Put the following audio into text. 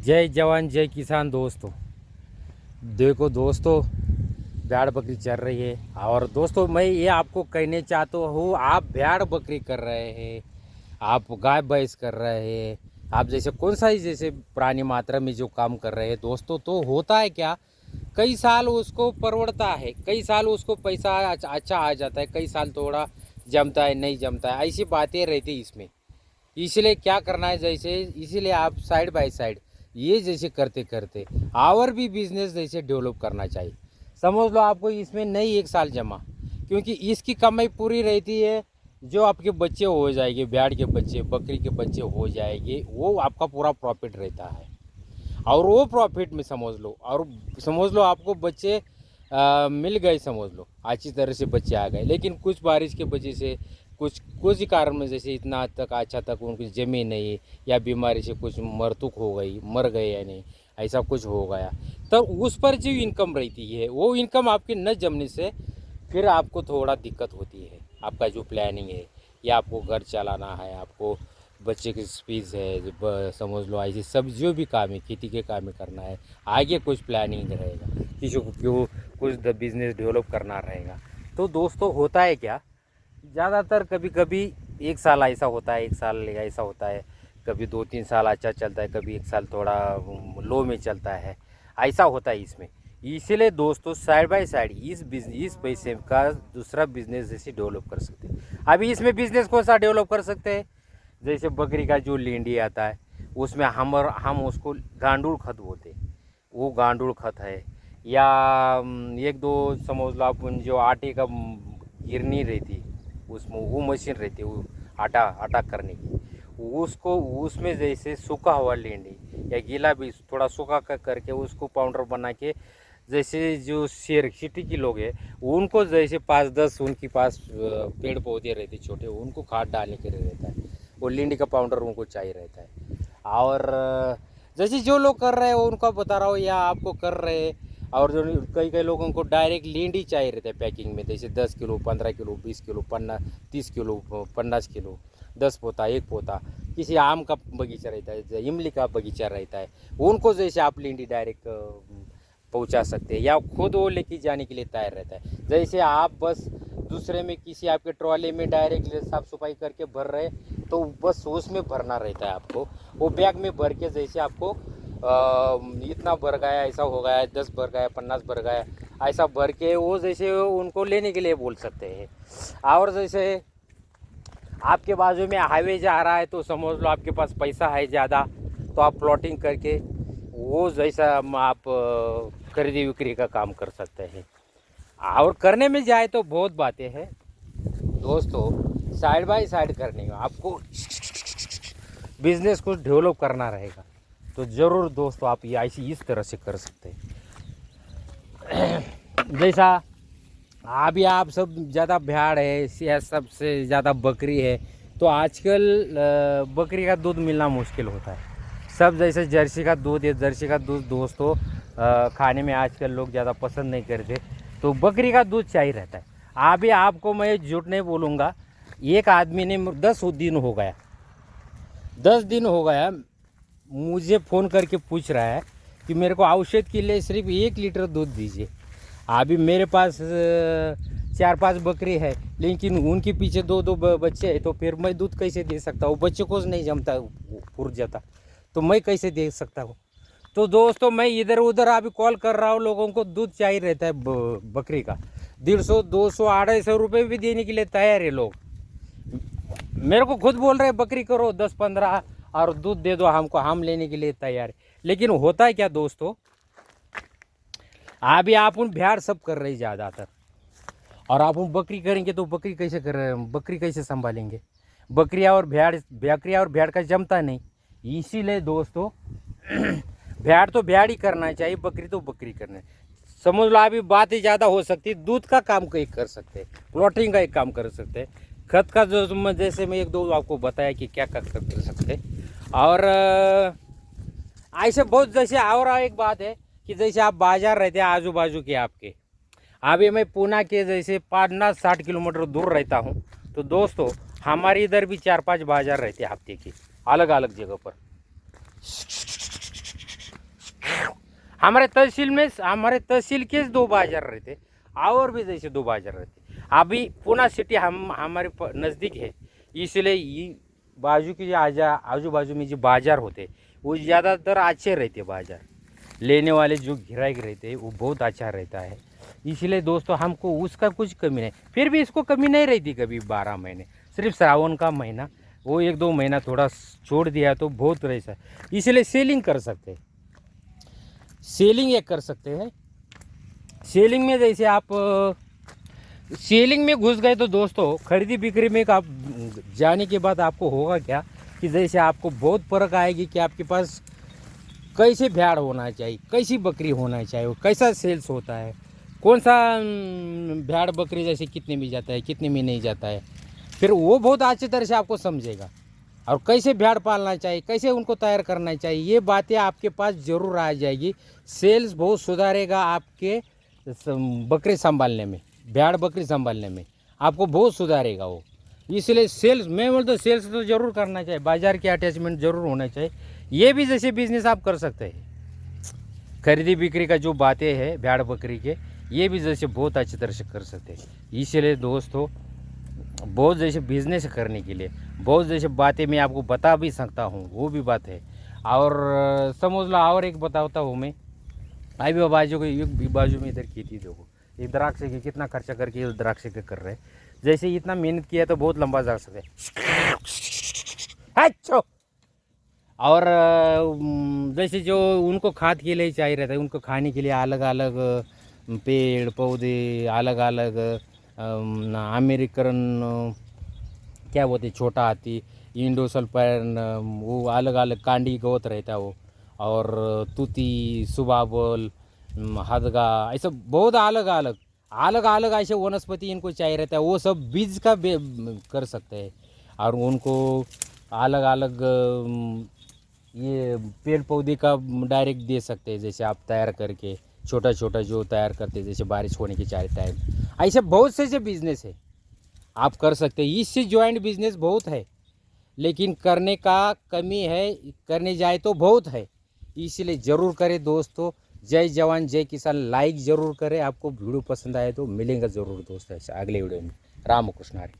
जय जवान जय किसान दोस्तों। देखो दोस्तों, भेड़ बकरी चल रही है। और दोस्तों, मैं ये आपको कहने चाहता हूँ, आप भेड़ बकरी कर रहे हैं, आप गाय भैंस कर रहे हैं, आप जैसे कौन सा ही जैसे पुरानी मात्रा में जो काम कर रहे हैं दोस्तों, तो होता है क्या, कई साल उसको परवड़ता है, कई साल उसको पैसा अच्छा आ जाता है, कई साल थोड़ा जमता है, नहीं जमता है, ऐसी बातें रहती इसमें। इसलिए क्या करना है, जैसे इसीलिए आप साइड बाय साइड ये जैसे करते करते और भी बिजनेस जैसे डेवलप करना चाहिए। समझ लो आपको इसमें नहीं एक साल जमा, क्योंकि इसकी कमाई पूरी रहती है। जो आपके बच्चे हो जाएंगे, भेड़ के बच्चे, बकरी के बच्चे हो जाएंगे, वो आपका पूरा प्रॉफिट रहता है। और वो प्रॉफिट में समझ लो, और समझ लो आपको बच्चे मिल गए, समझ लो अच्छी तरह से बच्चे आ गए, लेकिन कुछ बारिश के वजह से, कुछ ही कारण में जैसे इतना तक अच्छा तक उनकी जमी नहीं, या बीमारी से कुछ मरतुक हो गई, मर गए या नहीं, ऐसा कुछ हो गया, तो उस पर जो इनकम रहती है वो इनकम आपकी न जमने से फिर आपको थोड़ा दिक्कत होती है। आपका जो प्लानिंग है, या आपको घर चलाना है, आपको बच्चे की फीस है, समझ लो ऐसे सब जो भी काम है, खेती के काम में करना है, आगे कुछ प्लानिंग रहेगा, किसी को क्यों कुछ बिजनेस डेवलप करना रहेगा। तो दोस्तों होता है क्या, ज़्यादातर कभी कभी एक साल ऐसा होता है, एक साल ऐसा होता है, कभी 2-3 साल अच्छा चलता है, कभी एक साल थोड़ा लो में चलता है, ऐसा होता है इसमें। इसीलिए दोस्तों साइड बाय साइड इस पैसे का दूसरा बिजनेस जैसे डेवलप कर सकते हैं। अभी इसमें बिजनेस कौन सा डेवलप कर सकते हैं, जैसे बकरी का जो लेंडी आता है, उसमें हम उसको गांडूल खत बोलते हैं, वो गांडूल खत है। या एक दो समझ लो अपन जो आटे का गिरनी रहती है, उसमें वो मशीन रहती है, वो आटा आटा करने की, उसको उसमें जैसे सूखा हुआ लेंडी या गीला भी थोड़ा सूखा करके उसको पाउडर बना के, जैसे जो शेर सिटी के लोग हैं उनको जैसे 5-10 उनके पास पेड़ पौधे रहते छोटे, उनको खाद डालने के लिए रहता है, वो लींडी का पाउडर उनको चाहिए रहता है। और जैसे जो लोग कर रहे हैं उनका बता रहा हूँ, या आपको कर रहे हैं। और जो कई कई लोगों को डायरेक्ट लींडी चाहिए रहता है पैकिंग में, जैसे 10 kilo, 15 kilo, 20 kilo, 30 kilo, 50 kilo, 10 पोता, 1 पोता। किसी आम का बगीचा रहता है, इमली का बगीचा रहता है, उनको जैसे आप लींडी डायरेक्ट पहुंचा सकते हैं, या खुद वो लेके जाने के लिए तैयार रहता है। जैसे आप बस दूसरे में किसी आपके ट्रॉली में डायरेक्ट साफ सफाई करके भर रहे, तो बस उसमें भरना रहता है आपको, वो बैग में भर के जैसे आपको इतना भर गया, ऐसा हो गया, 10 भर गया, 50 भर गया, ऐसा भर के वो जैसे उनको लेने के लिए बोल सकते हैं। और जैसे आपके बाजू में हाईवे जा रहा है, तो समझ लो आपके पास पैसा है ज़्यादा, तो आप प्लॉटिंग करके वो जैसा आप खरीदी बिक्री का काम कर सकते हैं। और करने में जाए तो बहुत बातें हैं दोस्तों, साइड बाय साइड करने में आपको बिजनेस को डेवलप करना रहेगा, तो ज़रूर दोस्तों आप ये ऐसी इस तरह से कर सकते हैं। जैसा अभी आप सब ज़्यादा भेड़ है या सबसे ज़्यादा बकरी है, तो आजकल बकरी का दूध मिलना मुश्किल होता है। सब जैसे जर्सी का दूध है, जर्सी का दूध दोस्तों खाने में आजकल लोग ज़्यादा पसंद नहीं करते, तो बकरी का दूध चाहिए रहता है। अभी आपको मैं झूठ नहीं बोलूँगा, एक आदमी ने 10 दिन हो गया मुझे फ़ोन करके पूछ रहा है कि मेरे को औषध के लिए सिर्फ 1 लीटर दूध दीजिए। अभी मेरे पास 4-5 बकरी है, लेकिन उनके पीछे 2-2 बच्चे हैं, तो फिर मैं दूध कैसे दे सकता हूँ, बच्चे को नहीं जमता, फूट जाता, तो मैं कैसे दे सकता हूँ। तो दोस्तों मैं इधर उधर अभी कॉल कर रहा हूँ, लोगों को दूध चाहिए रहता है बकरी का, 150, 200, 250 रुपये भी देने के लिए तैयार है लोग। मेरे को खुद बोल रहे हैं बकरी करो 10-15 और दूध दे दो हमको, हम लेने के लिए तैयार है। लेकिन होता है क्या दोस्तों, अभी आप उन भेड़ सब कर रहे ज़्यादातर, और आप उन बकरी करेंगे तो बकरी कैसे कर रहे हैं, बकरी कैसे संभालेंगे, बकरियाँ और भेड़ का जमता नहीं। इसीलिए दोस्तों भेड़ तो भेड़ ही करना चाहिए, बकरी तो बकरी करना है। समझ लो अभी बात ही ज़्यादा हो सकती है, दूध का काम कहीं कर सकते हैं, प्लॉटिंग का एक काम कर सकते हैं, खत का जो जैसे मैं 1-2 आपको बताया कि क्या कर सकते हैं। और ऐसे बहुत जैसे और एक बात है कि जैसे आप बाजार रहते हैं आजू बाजू के आपके, अभी मैं पूना के जैसे 50-60 किलोमीटर दूर रहता हूँ, तो दोस्तों हमारे इधर भी 4-5 बाजार रहते हैं हफ्ते के, अलग अलग जगह पर। हमारे तहसील के 2 बाजार रहते, और भी जैसे 2 बाजार रहते। अभी पुणे सिटी हमारे नज़दीक है, इसलिए ये बाजू की जो आजू बाजू में जो बाजार होते वो ज़्यादातर अच्छे रहते बाजार, लेने वाले जो ग्राहक रहते हैं वो बहुत अच्छा रहता है। इसलिए दोस्तों हमको उसका कुछ कमी नहीं, फिर भी इसको कमी नहीं रहती कभी 12 महीने, सिर्फ श्रावण का महीना वो 1-2 महीना थोड़ा छोड़ दिया तो बहुत रहता है। इसलिए सेलिंग कर सकते हैं, सेलिंग एक कर सकते हैं। सेलिंग में जैसे आप सेलिंग में घुस गए तो दोस्तों खरीदी बिक्री में आप जाने के बाद आपको होगा क्या कि जैसे आपको बहुत फर्क आएगी कि आपके पास कैसे भेड़ होना चाहिए, कैसी बकरी होना चाहिए, कैसा सेल्स होता है, कौन सा भेड़ बकरी जैसे कितने में जाता है, कितने में नहीं जाता है, फिर वो बहुत अच्छी तरह से आपको समझेगा। और कैसे भेड़ पालना चाहिए, कैसे उनको तैयार करना चाहिए, ये बातें आपके पास ज़रूर आ जाएगी। सेल्स बहुत सुधारेगा आपके बकरी संभालने में, भेड़ बकरी संभालने में आपको बहुत सुधारेगा वो। इसलिए सेल्स, मैं बोलता हूँ सेल्स तो ज़रूर करना चाहिए, बाज़ार के अटैचमेंट ज़रूर होना चाहिए। ये भी जैसे बिजनेस आप कर सकते हैं, खरीदी बिक्री का जो बातें हैं भेड़ बकरी के, ये भी जैसे बहुत अच्छी तरह से कर सकते हैं। इसलिए दोस्तों बहुत जैसे बिजनेस करने के लिए बहुत जैसे बातें मैं आपको बता भी सकता हूँ, वो भी बात है। और समझ लो और एक बताता हूँ मैं, अभी बाजू में इधर खेती देखो, ये द्राक्ष के कितना खर्चा करके ये द्राक्ष के कर रहे हैं। जैसे इतना मेहनत किया तो बहुत लंबा जा सकता है। अच्छा, और जैसे जो उनको खाद के लिए चाहिए रहता है, उनको खाने के लिए अलग अलग पेड़ पौधे, अलग अलग अमेरिकन क्या बोलते हैं, छोटा हाथी, इंडोसल्फान, वो अलग अलग कांडी गवत रहता है वो, और तूती, सुबाबल, हदगा, ऐसा बहुत अलग अलग ऐसे वनस्पति इनको चाहिए रहता है, वो सब बीज का कर सकते हैं। और उनको अलग अलग ये पेड़ पौधे का डायरेक्ट दे सकते हैं, जैसे आप तैयार करके छोटा छोटा जो तैयार करते हैं, जैसे बारिश होने के चार टाइम, ऐसे बहुत से बिजनेस है आप कर सकते हैं। इससे ज्वाइंट बिजनेस बहुत है, लेकिन करने का कमी है, करने जाए तो बहुत है। इसलिए ज़रूर करें दोस्तों। जय जवान जय किसान, लाइक ज़रूर करें। आपको वीडियो पसंद आए तो मिलेंगे ज़रूर दोस्तों ऐसे अगले वीडियो में। राम कृष्ण हरी।